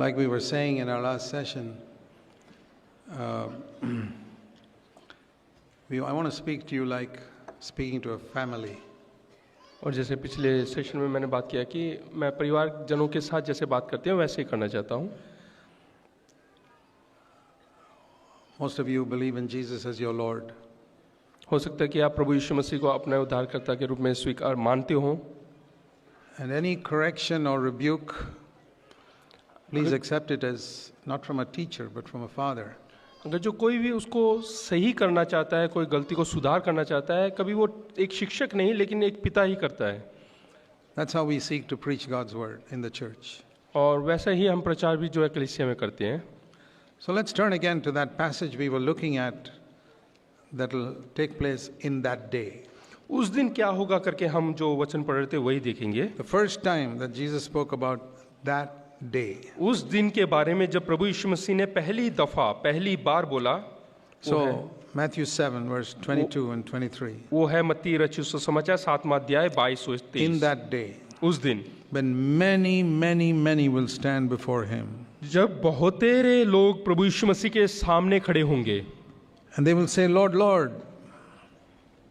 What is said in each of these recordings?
Like we were saying in our last session, I want to speak to you like speaking to a family. और जैसे पिछले session में मैंने बात किया कि मैं परिवार जनों के साथ जैसे बात करते हैं वैसे ही करना चाहता हूँ. Most of you believe in Jesus as your Lord. हो सकता है कि आप प्रभु यीशु मसीह को अपने उद्धारकर्ता के रूप में स्वीकार मानते हो. And any correction or rebuke, please accept it as not from a teacher but from a father. अगर जो कोई भी उसको सही करना चाहता है, कोई गलती को सुधार करना चाहता है, कभी वो एक शिक्षक नहीं लेकिन एक पिता ही करता है. That's how we seek to preach God's word in the church. और वैसा ही हम प्रचार भी जो है कलीसिया में करते हैं. So let's turn again to that passage we were looking at that will take place in that day. उस दिन क्या होगा करके हम जो वचन पढ़ रहे थे वही देखेंगे. The first time that Jesus spoke about that day. उस दिन के बारे में जब प्रभु यीशु मसीह ने पहली बार बोला. So Matthew 7 verse 22 and 23. वो है मत्ती रचित सुसमाचार 7वां अध्याय 22 और 23. In that day. उस दिन. When many will stand before him. जब बहुतेरे लोग प्रभु यीशु मसीह के सामने खड़े होंगे. And they will say, Lord, Lord.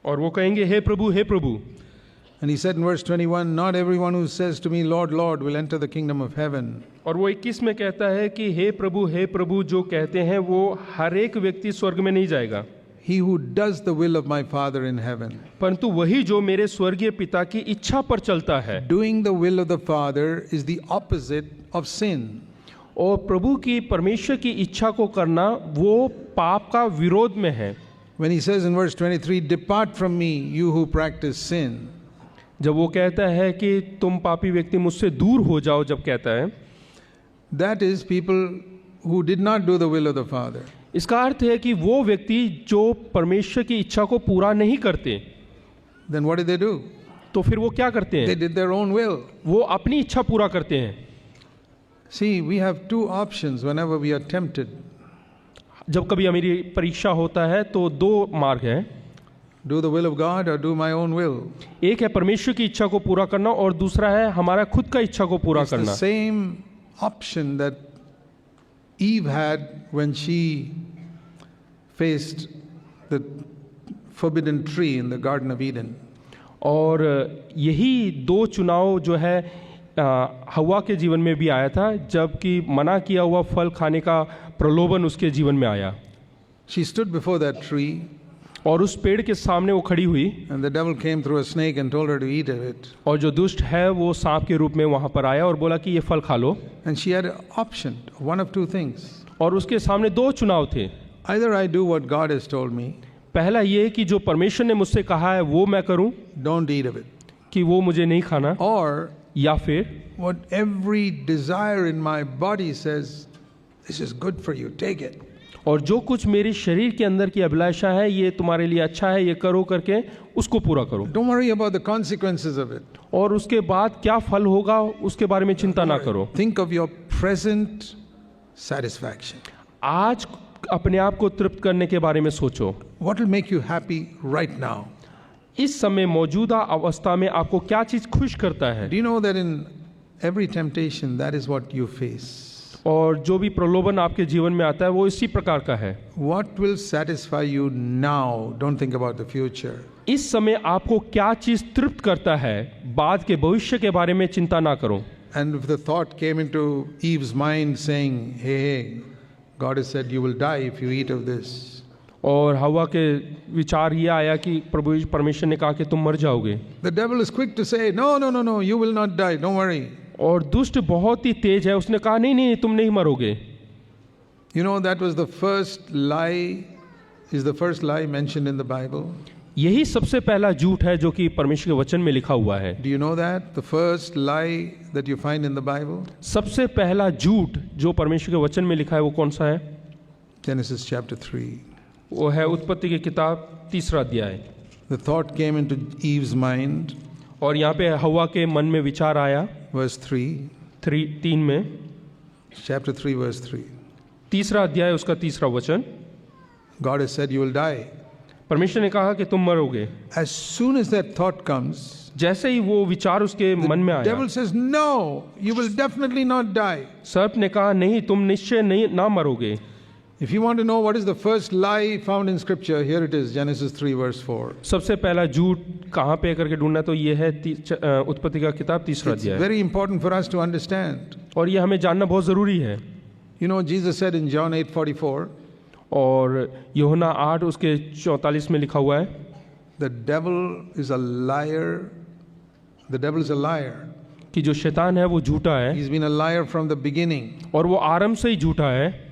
और वो कहेंगे हे प्रभु. And he said in verse 21, not everyone who says to me, Lord, Lord, will enter the kingdom of heaven. और वो 21 में कहता है कि हे प्रभु जो कहते हैं वो हर एक व्यक्ति स्वर्ग में नहीं जाएगा. He who does the will of my Father in heaven. परंतु वही जो मेरे स्वर्गीय पिता की इच्छा पर चलता है. Doing the will of the Father is the opposite of sin. और प्रभु की परमेश्वर की इच्छा को करना वो पाप का विरोध में है. When he says in verse 23, depart from me, you who practice sin. जब वो कहता है कि तुम पापी व्यक्ति मुझसे दूर हो जाओ, जब कहता है, that is people who did not do the will of the Father. इसका अर्थ है कि वो व्यक्ति जो परमेश्वर की इच्छा को पूरा नहीं करते. Then what did they do? तो फिर वो क्या करते हैं? They did their own will. वो अपनी इच्छा पूरा करते हैं. See, we have two options whenever we are tempted. जब कभी हमारी परीक्षा होता है तो दो मार्ग हैं. Do the will of God or do my own will. एक है परमेश्वर की इच्छा को पूरा करना और दूसरा है हमारा खुद का इच्छा को पूरा करना. It's the same option that Eve had when she faced the forbidden tree in the Garden of Eden. और यही दो चुनाव जो है हवा के जीवन में भी आया था, जबकि मना किया हुआ फल खाने का प्रलोभन उसके जीवन में आया. She stood before that tree. और उस पेड़ के सामने वो खड़ी हुई. And the devil came through a snake and told her to eat of it. और जो दुष्ट है वो सांप के रूप में वहां पर आया और बोला कि ये फल खा लो. And she had an option, one of two things. और उसके सामने दो चुनाव थे. Either I do what God has told me. पहला ये कि जो परमेश्वर ने मुझसे कहा है वो मैं करूं. Don't eat of it. कि वो मुझे नहीं खाना. Or या फिर what every desire in my body says, this is good for you, take it. और जो कुछ मेरे शरीर के अंदर की अभिलाषा है ये तुम्हारे लिए अच्छा है, ये करो करके उसको पूरा करो. Don't worry about the consequences of it. और उसके बाद क्या फल होगा उसके बारे में चिंता ना करो. Think of your present satisfaction. आज अपने आप को तृप्त करने के बारे में सोचो. What will make you happy right now? इस समय मौजूदा अवस्था में आपको क्या चीज खुश करता है? Do you know that in every temptation that is what you face? और जो भी प्रलोभन आपके जीवन में आता है वो इसी प्रकार का है. What will satisfy you now? Don't think about the future. इस समय आपको क्या चीज तृप्त करता है, बाद के भविष्य के बारे में चिंता ना करो. And if the thought came into Eve's mind saying, hey, God has said you will die if you eat of this. और हवा के विचार ये आया कि प्रभु परमेश्वर ने कहा कि तुम मर जाओगे. The devil is quick to say, no, you will not die, don't worry. और दुष्ट बहुत ही तेज है, उसने कहा नहीं तुम नहीं मरोगे. You know that was the first lie, is the first lie mentioned in the Bible. यही सबसे पहला झूठ है जो कि परमेश्वर के वचन में लिखा हुआ है. Do you know that? The first lie that you find in the Bible? सबसे पहला झूठ जो परमेश्वर के वचन में लिखा है वो कौन सा है? Genesis chapter 3. वो है उत्पत्ति की किताब 3रा अध्याय. The thought came into Eve's mind. और यहाँ पे हवा के मन में विचार आया. Verse 3 में. Chapter 3 verse 3. 3रा अध्याय उसका 3रा वचन. God has said you will die. परमेश्वर ने कहा कि तुम मरोगे। As soon as that thought comes, जैसे ही वो विचार उसके मन में आया, devil says, "No, you will definitely not die." सर्प ने कहा नहीं, तुम निश्चय नहीं ना मरोगे। If you want to know what is the first lie found in Scripture, here it is, Genesis 3 verse 4. सबसे पहला झूठ कहाँ पे करके ढूंढना, तो ये है उत्पत्ति का किताब 3रा It's अध्याय, very important for us to understand. और ये हमें जानना बहुत ज़रूरी है। You know, Jesus said in John 8:44, और यूहन्ना 8 उसके 44 में लिखा हुआ है, the devil is a liar. The devil is a liar. कि जो शैतान है वो झूठा है, He's been a liar from the beginning. और वो आरंभ से ही झूठा है।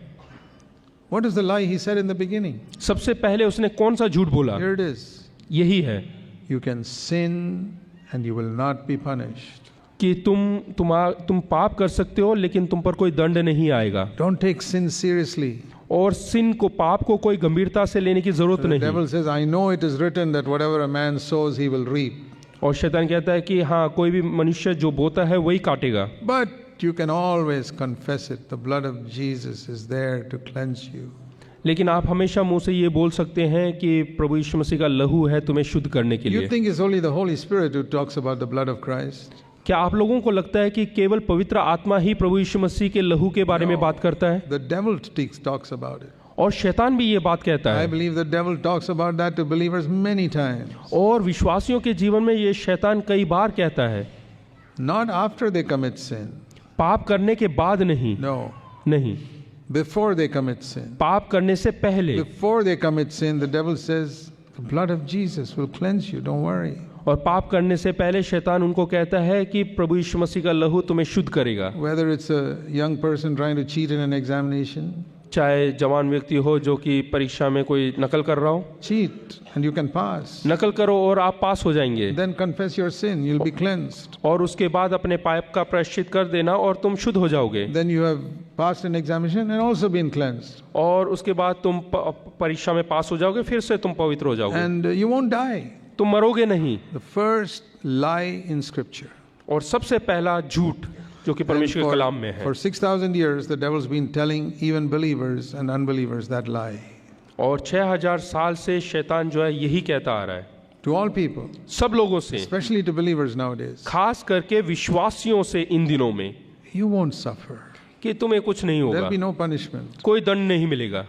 What is the lie he said in the beginning? सबसे पहले उसने कौन सा झूठ बोला? Here it is. यही है You can sin and you will not be punished. कि तुम पाप कर सकते हो लेकिन तुम पर कोई दंड नहीं आएगा। Don't take sin seriously. और सिन को, पाप को कोई गंभीरता से लेने की जरूरत The नहीं। devil says, "I know it is written that whatever a man sows, he will reap." और शैतान कहता है कि हाँ, कोई भी मनुष्य जो बोता है वही काटेगा। But you can always confess it. The blood of Jesus is there to cleanse you. लेकिन आप हमेशा मुंह से ये बोल सकते हैं कि प्रभु यीशु मसीह का लहू है तुम्हें शुद्ध करने के You लिए। think it's only the Holy Spirit who talks about the blood of Christ? क्या आप लोगों को लगता है कि केवल पवित्र आत्मा ही प्रभु यीशु मसीह के लहू के बारे में बात करता है? The devil talks about it. और शैतान भी ये बात कहता I है, believe the devil talks about that to believers many times. और विश्वासियों के जीवन में ये शैतान कई बार कहता है। Not after they commit sin. पाप करने के बाद नहीं, No. नहीं, Before they commit sin. पाप करने से पहले। Before they commit sin, the devil says, "The blood of Jesus will cleanse you. Don't worry." और पाप करने से पहले शैतान उनको कहता है कि प्रभु यीशु मसीह का लहू तुम्हें शुद्ध करेगा। Whether it's a young person trying to cheat in an examination, चाहे जवान व्यक्ति हो जो कि परीक्षा में कोई नकल कर रहा हो, cheat and you can pass. नकल करो और आप पास हो जाएंगे। Then confess your sin, you'll be cleansed. और उसके बाद अपने पाप का प्रायश्चित कर देना और तुम शुद्ध हो जाओगे। Then you have passed an examination and also been cleansed. और उसके बाद तुम परीक्षा में पास हो जाओगे, फिर से तुम पवित्र हो जाओगे, And you won't die. तुम मरोगे नहीं। The first lie in Scripture. और सबसे पहला झूठ जो कि And परमेश्वर के कलाम में है, for 6,000 years, the devil's been telling even believers and unbelievers that lie. और 6000 साल से शैतान जो है यही कहता आ रहा है To all people, सब लोगों से, especially to believers nowadays, खास करके विश्वासियों से इन दिनों में, you won't suffer. कि तुम्हें कुछ नहीं There'll होगा, be no punishment. कोई दंड नहीं मिलेगा।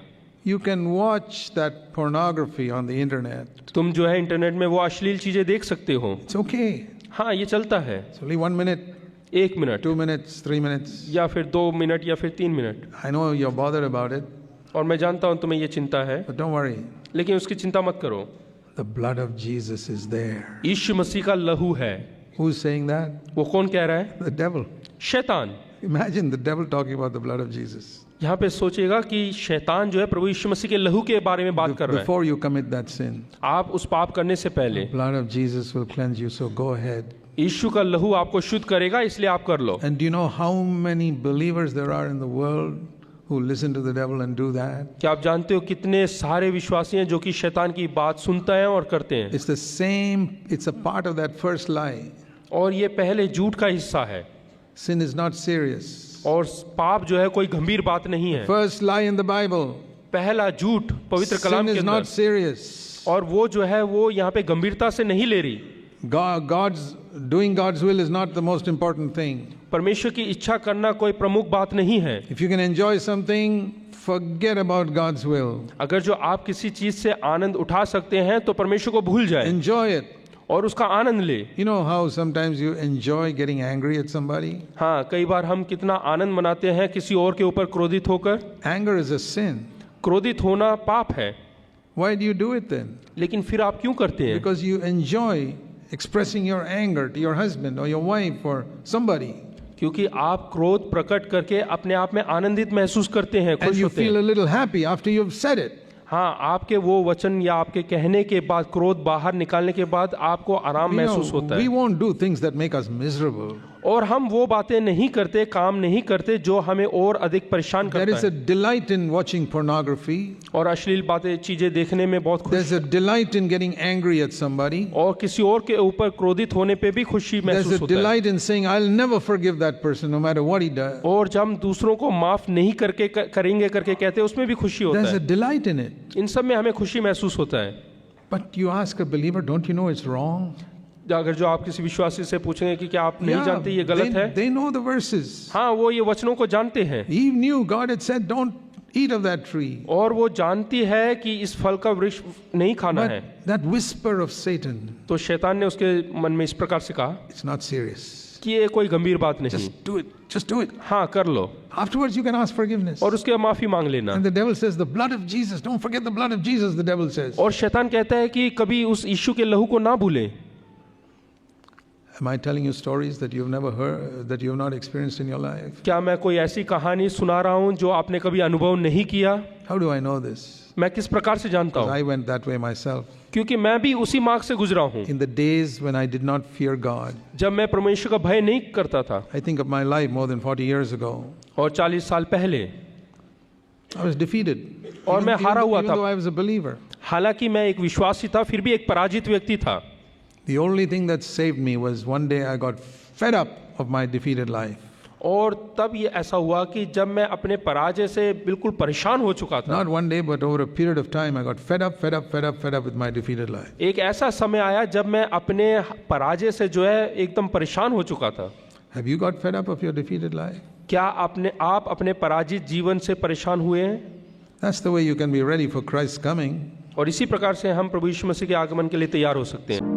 You can watch that pornography on the internet. तुम जो है इंटरनेट में वो अश्लील चीजें देख सकते हो। It's okay. हाँ, ये चलता है। It's only 1 minute, 1 minute 2 minutes, 3 minutes. या फिर 2 मिनट या फिर 3 minute. I know you're bothered about it, और मैं जानता हूँ तुम्हें ये चिंता है, but don't worry. लेकिन उसकी चिंता मत करो। The blood of Jesus is there. यीशु मसीह का लहू है। Who's saying that? वो कौन कह रहा है? The devil. शैतान। Imagine the devil talking about the blood of Jesus. यहाँ पे सोचिएगा कि शैतान जो है प्रभु यीशु मसीह के लहू के बारे में बात कर रहा है। Before you commit that sin, आप उस पाप करने से पहले the blood of Jesus will cleanse you, so go ahead. यीशु का लहू आपको शुद्ध करेगा, इसलिए आप कर लो। And do you know how many believers there are in the world who listen to the devil and do that? क्या आप जानते हो कितने सारे विश्वासी हैं जो कि शैतान की बात सुनते हैं और करते हैं? It's the same, it's a part of that first lie. और ये पहले झूठ का हिस्सा है। Sin is not serious. और पाप जो है कोई गंभीर बात नहीं है। First lie in the Bible. पहला झूठ पवित्र कलाम Sin के is not अंदर, serious. और वो जो है वो यहाँ पे गंभीरता से नहीं ले रही। Doing God's will is not the most important thing. परमेश्वर की इच्छा करना कोई प्रमुख बात नहीं है। If you can enjoy something, forget about God's will. अगर जो आप किसी चीज से आनंद उठा सकते हैं तो परमेश्वर को भूल जाए Enjoy it. और उसका आनंद ले। You know how sometimes you enjoy getting angry at somebody? हाँ, कई बार हम कितना आनंद मनाते हैं किसी और के ऊपर क्रोधित होकर। Anger is a sin. क्रोधित होना पाप है। Why do you do it then? लेकिन फिर आप क्यों करते हैं? Because you enjoy expressing your anger to your husband or your wife or somebody. क्योंकि आप क्रोध प्रकट करके अपने आप में आनंदित महसूस करते हैं, And खुश you होते feel हैं। a little happy after you've said it. हाँ, आपके वो वचन या आपके कहने के बाद, क्रोध बाहर निकालने के बाद आपको आराम महसूस होता We है। won't do things that make us miserable. और हम वो बातें नहीं करते, काम नहीं करते जो हमें और अधिक परेशान There is करता a है। delight in watching pornography. और अश्लील बातें, चीजें देखने में बहुत खुश, There's a delight in getting angry at somebody. और किसी और के ऊपर क्रोधित होने पे भी खुशी There's महसूस a होता है। delight in saying, I'll never forgive that person no matter what he does. और जब हम दूसरों को माफ नहीं करेंगे करके कहते हैं, उसमें भी खुशी होता There's a है। delight in it. इन सब में हमें खुशी महसूस होता है। But you ask a believer, don't you know it's wrong? अगर जो आप किसी विश्वासी से पूछेंगे कि क्या आप नहीं जानते ये गलत है, they know the verses. हाँ वो ये वचनों को जानते हैं Eve knew God had said, don't eat of that tree. और वो जानती है कि इस फल का वृक्ष नहीं खाना है। But that whisper of Satan, तो शैतान ने उसके मन में इस प्रकार से कहा it's not serious. कि ये कोई गंभीर बात नहीं, Just do it. Just do it. हाँ कर लो Afterwards, you can ask forgiveness. और उसके माफी मांग लेना। And the devil says, the blood of Jesus. Don't forget the blood of Jesus, the devil says. और शैतान कहता है कि कभी उस यीशु के लहू को ना भूलें। Am I telling you stories that you've never heard, that you've not experienced in your life? क्या मैं कोई ऐसी कहानी सुना रहा हूँ जो आपने कभी अनुभव नहीं किया? How do I know this? मैं किस प्रकार से जानता हूँ? I went that way myself. क्योंकि मैं भी उसी मार्ग से गुजरा हूँ। In the days when I did not fear God, जब मैं परमेश्वर का भय नहीं करता था, I think of my life more than 40 years ago, और 40 साल पहले, I was defeated. और मैं हारा हुआ Even था। though I was a believer. हालांकि मैं एक विश्वासी था, फिर भी एक पराजित व्यक्ति था। The only thing that saved me was one day I got fed up of my defeated life. और तब ये ऐसा हुआ कि जब मैं अपने पराजय से बिल्कुल परेशान हो चुका था, Not one day, but over a period of time, I got fed up with my defeated life. एक ऐसा समय आया जब मैं अपने पराजय से जो है एकदम परेशान हो चुका था। Have you got fed up of your defeated life? क्या आप अपने पराजित जीवन से परेशान हुए हैं? That's the way you can be ready for Christ's coming. और इसी प्रकार से हम प्रभु यीशु मसीह के आगमन के लिए तैयार हो सकते हैं।